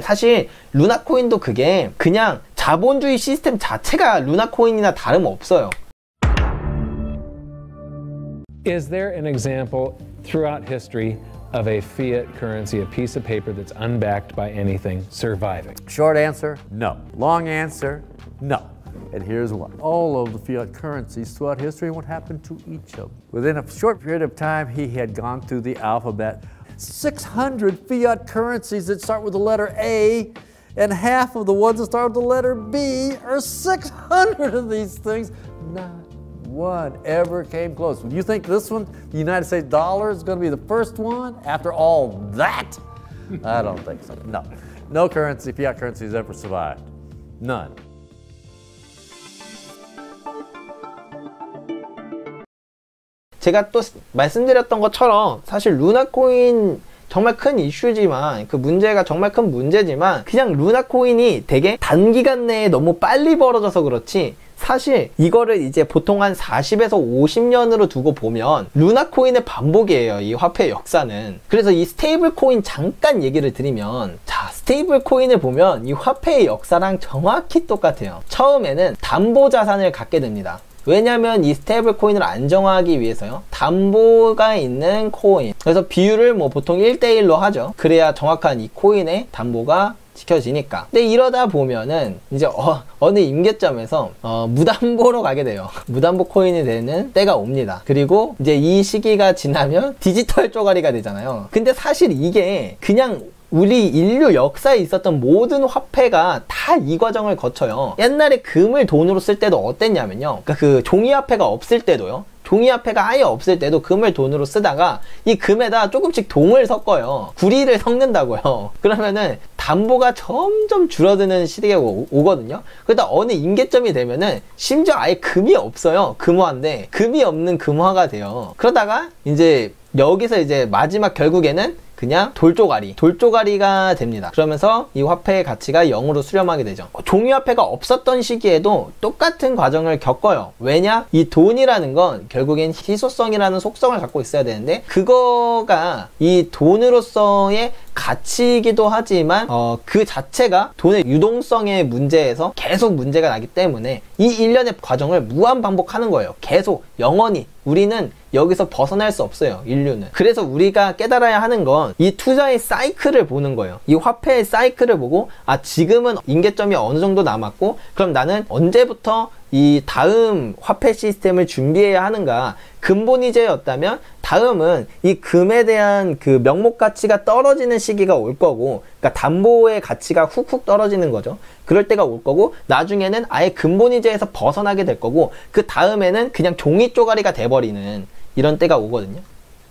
사실 루나코인도 그게 그냥 자본주의 시스템 자체가 루나코인이나 다름없어요. Is there an example throughout history of a fiat currency, a piece of paper that's unbacked by anything, surviving? Short answer, no. Long answer, no. And here's why. All of the fiat currencies throughout history, what happened to each of them? Within a short period of time, he had gone through the alphabet. 600 fiat currencies that start with the letter A, and half of the ones that start with the letter B are 600 of these things. Not one ever came close. You think this one, the United States dollar, is going to be the first one after all that? I don't think so. No. No currency, fiat currency has ever survived. None. 제가 또 말씀드렸던 것처럼 사실 루나코인 정말 큰 이슈지만, 그 문제가 정말 큰 문제지만, 그냥 루나코인이 되게 단기간 내에 너무 빨리 벌어져서 그렇지, 사실 이거를 이제 보통 한 40에서 50년으로 두고 보면 루나코인의 반복이에요, 이 화폐의 역사는. 그래서 이 스테이블 코인 잠깐 얘기를 드리면, 자, 스테이블 코인을 보면 이 화폐의 역사랑 정확히 똑같아요. 처음에는 담보 자산을 갖게 됩니다. 왜냐면 이 스테이블 코인을 안정화하기 위해서요, 담보가 있는 코인, 그래서 비율을 뭐 보통 1대1로 하죠. 그래야 정확한 이 코인의 담보가 지켜지니까. 근데 이러다 보면은 이제 어느 임계점에서 무담보로 가게 돼요. 무담보 코인이 되는 때가 옵니다. 그리고 이제 이 시기가 지나면 디지털 쪼가리가 되잖아요. 근데 사실 이게 그냥 우리 인류 역사에 있었던 모든 화폐가 다 이 과정을 거쳐요. 옛날에 금을 돈으로 쓸 때도 어땠냐면요, 그러니까 그 종이화폐가 없을 때도요, 종이화폐가 아예 없을 때도 금을 돈으로 쓰다가 이 금에다 조금씩 동을 섞어요. 구리를 섞는다고요. 그러면은 담보가 점점 줄어드는 시대가 오거든요. 그러다 어느 임계점이 되면은 심지어 아예 금이 없어요. 금화인데 금이 없는 금화가 돼요. 그러다가 이제 여기서 이제 마지막 결국에는 그냥 돌조가리가 됩니다. 그러면서 이 화폐의 가치가 0으로 수렴하게 되죠. 종이화폐가 없었던 시기에도 똑같은 과정을 겪어요. 왜냐? 이 돈이라는 건 결국엔 희소성이라는 속성을 갖고 있어야 되는데, 그거가 이 돈으로서의 가치이기도 하지만 그 자체가 돈의 유동성의 문제에서 계속 문제가 나기 때문에 이 일련의 과정을 무한 반복하는 거예요. 계속 영원히. 우리는 여기서 벗어날 수 없어요, 인류는. 그래서 우리가 깨달아야 하는 건 이 투자의 사이클을 보는 거예요. 이 화폐의 사이클을 보고, 아, 지금은 임계점이 어느 정도 남았고, 그럼 나는 언제부터 이 다음 화폐 시스템을 준비해야 하는가. 근본이제였다면 다음은 이 금에 대한 그 명목 가치가 떨어지는 시기가 올 거고, 그러니까 담보의 가치가 훅훅 떨어지는 거죠. 그럴 때가 올 거고, 나중에는 아예 근본이제에서 벗어나게 될 거고, 그 다음에는 그냥 종이 쪼가리가 돼버리는 이런 때가 오거든요.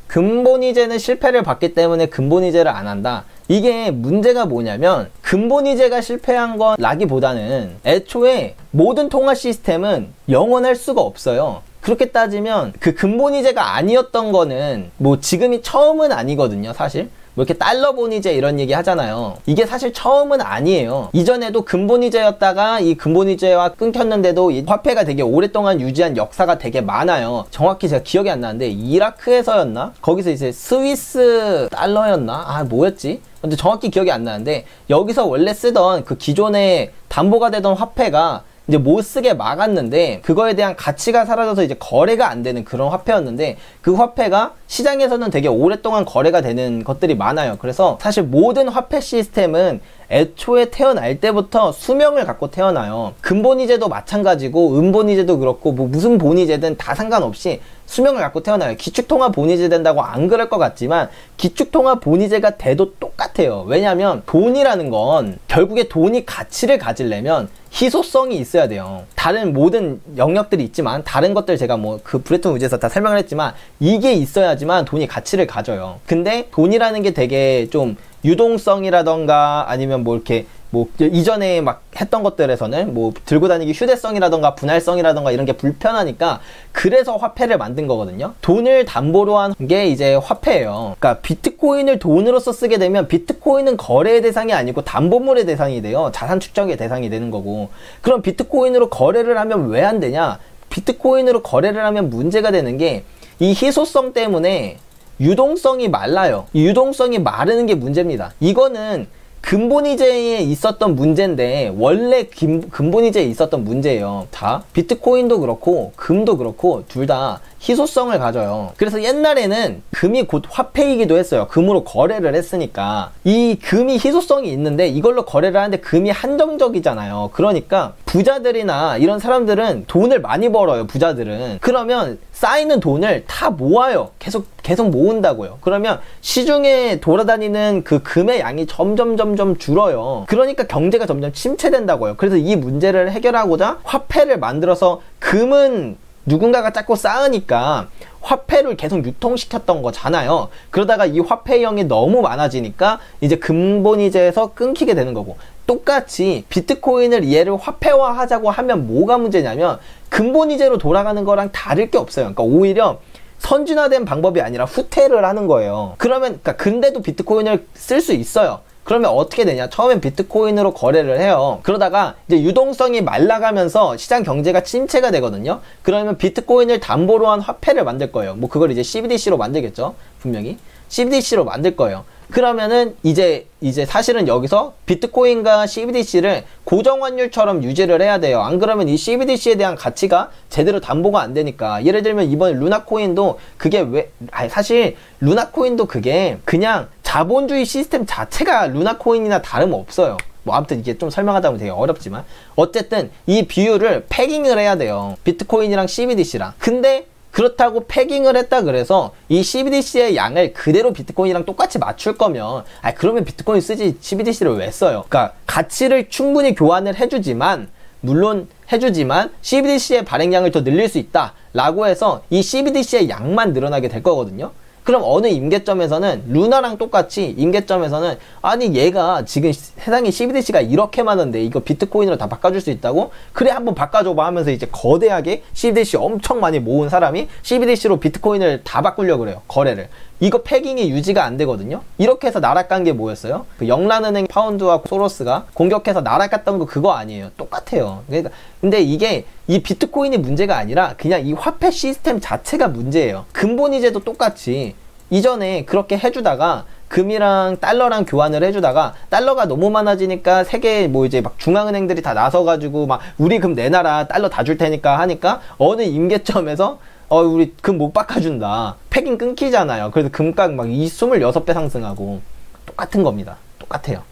근본이제는 실패를 봤기 때문에 근본이제를 안 한다. 이게 문제가 뭐냐면, 근본이제가 실패한 건 라기보다는 애초에 모든 통화 시스템은 영원할 수가 없어요. 그렇게 따지면 그 근본이제가 아니었던 거는 뭐 지금이 처음은 아니거든요, 사실. 뭐 이렇게 달러 본이제 이런 얘기 하잖아요. 이게 사실 처음은 아니에요. 이전에도 근본이제였다가 이 근본이제와 끊겼는데도 이 화폐가 되게 오랫동안 유지한 역사가 되게 많아요. 정확히 제가 기억이 안 나는데 이라크에서였나? 거기서 이제 스위스 달러였나? 아, 뭐였지? 근데 정확히 기억이 안 나는데, 여기서 원래 쓰던 그 기존에 담보가 되던 화폐가 이제 못 쓰게 막았는데, 그거에 대한 가치가 사라져서 이제 거래가 안 되는 그런 화폐였는데, 그 화폐가 시장에서는 되게 오랫동안 거래가 되는 것들이 많아요. 그래서 사실 모든 화폐 시스템은 애초에 태어날 때부터 수명을 갖고 태어나요. 근본이제도 마찬가지고 음본이제도 그렇고 뭐 무슨 본이제든 다 상관없이 수명을 갖고 태어나요. 기축통화 본이제 된다고 안 그럴 것 같지만 기축통화 본이제가 돼도 똑같아요. 왜냐하면 돈이라는 건 결국에 돈이 가치를 가지려면 희소성이 있어야 돼요. 다른 모든 영역들이 있지만, 다른 것들 제가 뭐 그 브레튼 우즈에서 다 설명을 했지만, 이게 있어야지만 돈이 가치를 가져요. 근데 돈이라는 게 되게 좀 유동성이라던가 아니면 뭐 이렇게 뭐 이전에 막 했던 것들에서는 뭐 들고 다니기 휴대성이라던가 분할성이라던가 이런 게 불편하니까 그래서 화폐를 만든 거거든요. 돈을 담보로 한 게 이제 화폐예요. 그러니까 비트코인을 돈으로서 쓰게 되면 비트코인은 거래의 대상이 아니고 담보물의 대상이 돼요. 자산 축적의 대상이 되는 거고. 그럼 비트코인으로 거래를 하면 왜 안 되냐? 비트코인으로 거래를 하면 문제가 되는 게 이 희소성 때문에 유동성이 말라요. 이 유동성이 마르는 게 문제입니다. 이거는 근본이제에 있었던 문제인데 원래 근본이제에 있었던 문제예요. 자, 비트코인도 그렇고 금도 그렇고 둘 다 희소성을 가져요. 그래서 옛날에는 금이 곧 화폐이기도 했어요. 금으로 거래를 했으니까. 이 금이 희소성이 있는데 이걸로 거래를 하는데 금이 한정적이잖아요. 그러니까 부자들이나 이런 사람들은 돈을 많이 벌어요. 부자들은. 그러면 쌓이는 돈을 다 모아요. 계속 모은다고요. 그러면 시중에 돌아다니는 그 금의 양이 점점 줄어요. 그러니까 경제가 점점 침체된다고요. 그래서 이 문제를 해결하고자 화폐를 만들어서, 금은 누군가가 자꾸 쌓으니까 화폐를 계속 유통시켰던 거잖아요. 그러다가 이 화폐형이 너무 많아지니까 이제 근본이제에서 끊기게 되는 거고, 똑같이 비트코인을 얘를 화폐화하자고 하면 뭐가 문제냐면 근본이제로 돌아가는 거랑 다를 게 없어요. 그러니까 오히려 선진화된 방법이 아니라 후퇴를 하는 거예요. 그러면 근데도 비트코인을 쓸 수 있어요. 그러면 어떻게 되냐? 처음엔 비트코인으로 거래를 해요. 그러다가 이제 유동성이 말라가면서 시장 경제가 침체가 되거든요. 그러면 비트코인을 담보로 한 화폐를 만들 거예요. 뭐 그걸 이제 CBDC로 만들겠죠. 분명히 CBDC로 만들 거예요. 그러면은 이제 사실은 여기서 비트코인과 CBDC를 고정환율처럼 유지를 해야 돼요. 안 그러면 이 CBDC에 대한 가치가 제대로 담보가 안 되니까. 예를 들면 이번에 루나코인도 그게 사실 루나코인도 그게 그냥 자본주의 시스템 자체가 루나코인이나 다름없어요. 뭐 아무튼 이게 좀 설명하다 보면 되게 어렵지만 어쨌든 이 비율을 패깅을 해야 돼요. 비트코인이랑 CBDC랑. 근데 그렇다고 패깅을 했다 그래서 이 CBDC의 양을 그대로 비트코인이랑 똑같이 맞출 거면 그러면 비트코인 쓰지 CBDC를 왜 써요? 그러니까 가치를 충분히 교환을 해주지만, 물론 해주지만 CBDC의 발행량을 더 늘릴 수 있다 라고 해서 이 CBDC의 양만 늘어나게 될 거거든요. 그럼 어느 임계점에서는 루나랑 똑같이 임계점에서는 아니 얘가 지금 세상에 CBDC가 이렇게 많은데 이거 비트코인으로 다 바꿔줄 수 있다고? 그래 한번 바꿔줘봐 하면서 이제 거대하게 CBDC 엄청 많이 모은 사람이 CBDC로 비트코인을 다 바꾸려고 그래요. 거래를. 이거 패깅이 유지가 안 되거든요. 이렇게 해서 날아간 게 뭐였어요? 그 영란은행 파운드와 소로스가 공격해서 날아갔던 거 그거 아니에요. 똑같아요. 그러니까 근데 이게 이 비트코인이 문제가 아니라 그냥 이 화폐 시스템 자체가 문제예요. 근본이제도 똑같이 이전에 그렇게 해주다가 금이랑 달러랑 교환을 해주다가 달러가 너무 많아지니까 세계 뭐 이제 막 중앙은행들이 다 나서가지고 막 우리 금 내놔라 달러 다 줄 테니까 하니까 어느 임계점에서 우리 금 못 바꿔준다. 패깅 끊기잖아요. 그래서 금값 막 26배 상승하고 똑같은 겁니다. 똑같아요.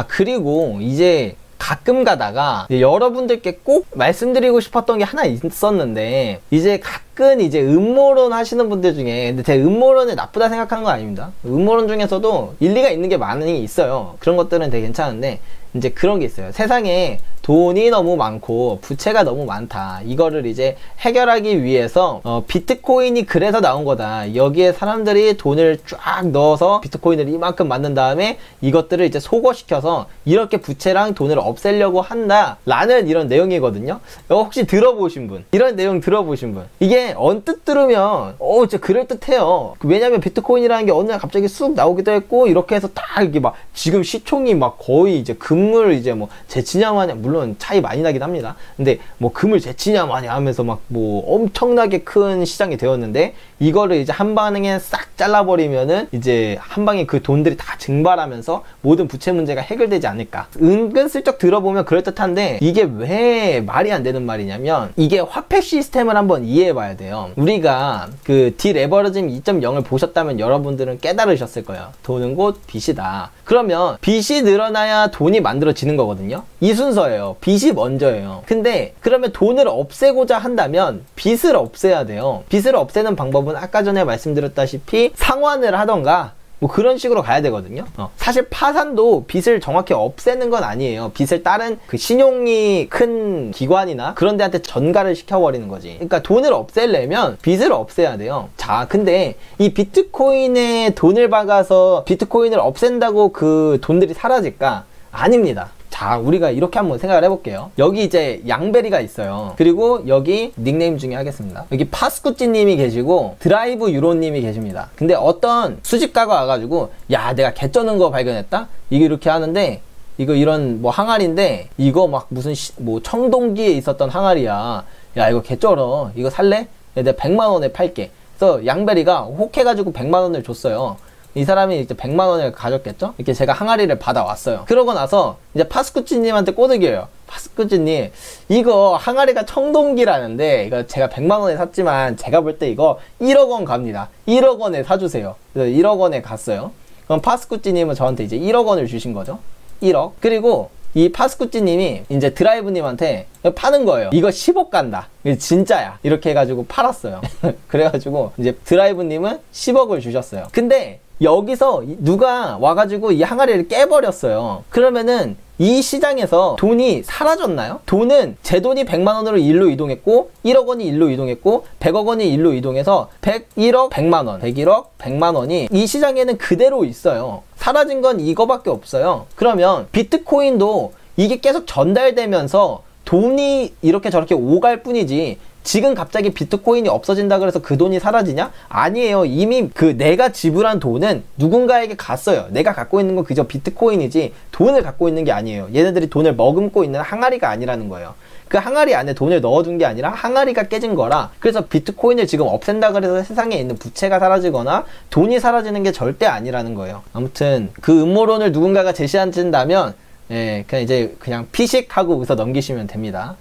그리고 이제 가끔 가다가 여러분들께 꼭 말씀드리고 싶었던 게 하나 있었는데, 이제 가끔 이제 음모론 하시는 분들 중에, 근데 제가 음모론을 나쁘다 생각하는 건 아닙니다. 음모론 중에서도 일리가 있는 게 많이 있어요. 그런 것들은 되게 괜찮은데 이제 그런 게 있어요. 세상에 돈이 너무 많고 부채가 너무 많다. 이거를 이제 해결하기 위해서 비트코인이 그래서 나온 거다. 여기에 사람들이 돈을 쫙 넣어서 비트코인을 이만큼 만든 다음에 이것들을 이제 속어시켜서 이렇게 부채랑 돈을 없애려고 한다 라는 이런 내용이거든요. 혹시 들어보신 분, 이런 내용 들어보신 분, 이게 언뜻 들으면 진짜 그럴듯해요. 왜냐면 비트코인이라는 게 어느 날 갑자기 쑥 나오기도 했고, 이렇게 해서 딱 이게 막 지금 시총이 막 거의 이제 금을 이제 뭐 제치냐 마냐, 물론 차이 많이 나긴 합니다. 근데 뭐 금을 제치냐 마냐 하면서 막 뭐 엄청나게 큰 시장이 되었는데, 이거를 이제 한 방에 싹 잘라버리면은 이제 한 방에 그 돈들이 다 증발하면서 모든 부채 문제가 해결되지 않을까. 은근슬쩍 들어보면 그럴듯한데 이게 왜 말이 안 되는 말이냐면, 이게 화폐 시스템을 한번 이해해 봐야 돼요. 우리가 그 디레버리징 2.0을 보셨다면 여러분들은 깨달으셨을 거예요. 돈은 곧 빚이다. 그러면 빚이 늘어나야 돈이 만들어지는 거거든요. 이 순서예요. 빚이 먼저예요. 근데 그러면 돈을 없애고자 한다면 빚을 없애야 돼요. 빚을 없애는 방법은 아까 전에 말씀드렸다시피 상환을 하던가 뭐 그런 식으로 가야 되거든요. 사실 파산도 빚을 정확히 없애는 건 아니에요. 빚을 다른 그 신용이 큰 기관이나 그런 데한테 전가를 시켜버리는 거지. 그러니까 돈을 없애려면 빚을 없애야 돼요. 자, 근데 이 비트코인에 돈을 박아서 비트코인을 없앤다고 그 돈들이 사라질까? 아닙니다. 자, 우리가 이렇게 한번 생각을 해볼게요. 여기 이제 양베리가 있어요. 그리고 여기 닉네임 중에 하겠습니다. 여기 파스쿠찌 님이 계시고 드라이브 유로 님이 계십니다. 근데 어떤 수집가가 와가지고 야, 내가 개쩌는 거 발견했다? 이게 이렇게 하는데, 이거 이런 뭐 항아리인데 이거 막 무슨 뭐 청동기에 있었던 항아리야. 야, 이거 개쩔어. 이거 살래? 야, 내가 100만 원에 팔게. 그래서 양베리가 혹해가지고 100만 원을 줬어요. 이 사람이 이제 100만 원을 가졌겠죠? 이렇게 제가 항아리를 받아왔어요. 그러고 나서 이제 파스쿠치님한테 꼬드겨요. 파스쿠치님, 이거 항아리가 청동기라는데 이거 제가 100만 원에 샀지만 제가 볼 때 이거 1억 원 갑니다. 1억 원에 사주세요. 그래서 1억 원에 갔어요. 그럼 파스쿠치님은 저한테 이제 1억 원을 주신 거죠. 1억. 그리고 이 파스쿠찌님이 이제 드라이브님한테 파는 거예요. 이거 10억 간다. 이거 진짜야. 이렇게 해가지고 팔았어요. 그래가지고 이제 드라이브님은 10억을 주셨어요. 근데 여기서 누가 와가지고 이 항아리를 깨버렸어요. 그러면은 이 시장에서 돈이 사라졌나요? 돈은 제 돈이 100만 원으로 일로 이동했고 1억 원이 일로 이동했고 100억 원이 일로 이동해서 101억 100만 원 101억 100만 원이 이 시장에는 그대로 있어요. 사라진 건 이거밖에 없어요. 그러면 비트코인도 이게 계속 전달되면서 돈이 이렇게 저렇게 오갈 뿐이지 지금 갑자기 비트코인이 없어진다 그래서 그 돈이 사라지냐? 아니에요. 이미 그 내가 지불한 돈은 누군가에게 갔어요. 내가 갖고 있는 건 그저 비트코인이지 돈을 갖고 있는 게 아니에요. 얘네들이 돈을 머금고 있는 항아리가 아니라는 거예요. 그 항아리 안에 돈을 넣어둔 게 아니라 항아리가 깨진 거라. 그래서 비트코인을 지금 없앤다 그래서 세상에 있는 부채가 사라지거나 돈이 사라지는 게 절대 아니라는 거예요. 아무튼 그 음모론을 누군가가 제시한다면 그냥 이제 그냥 피식하고 웃어 넘기시면 됩니다.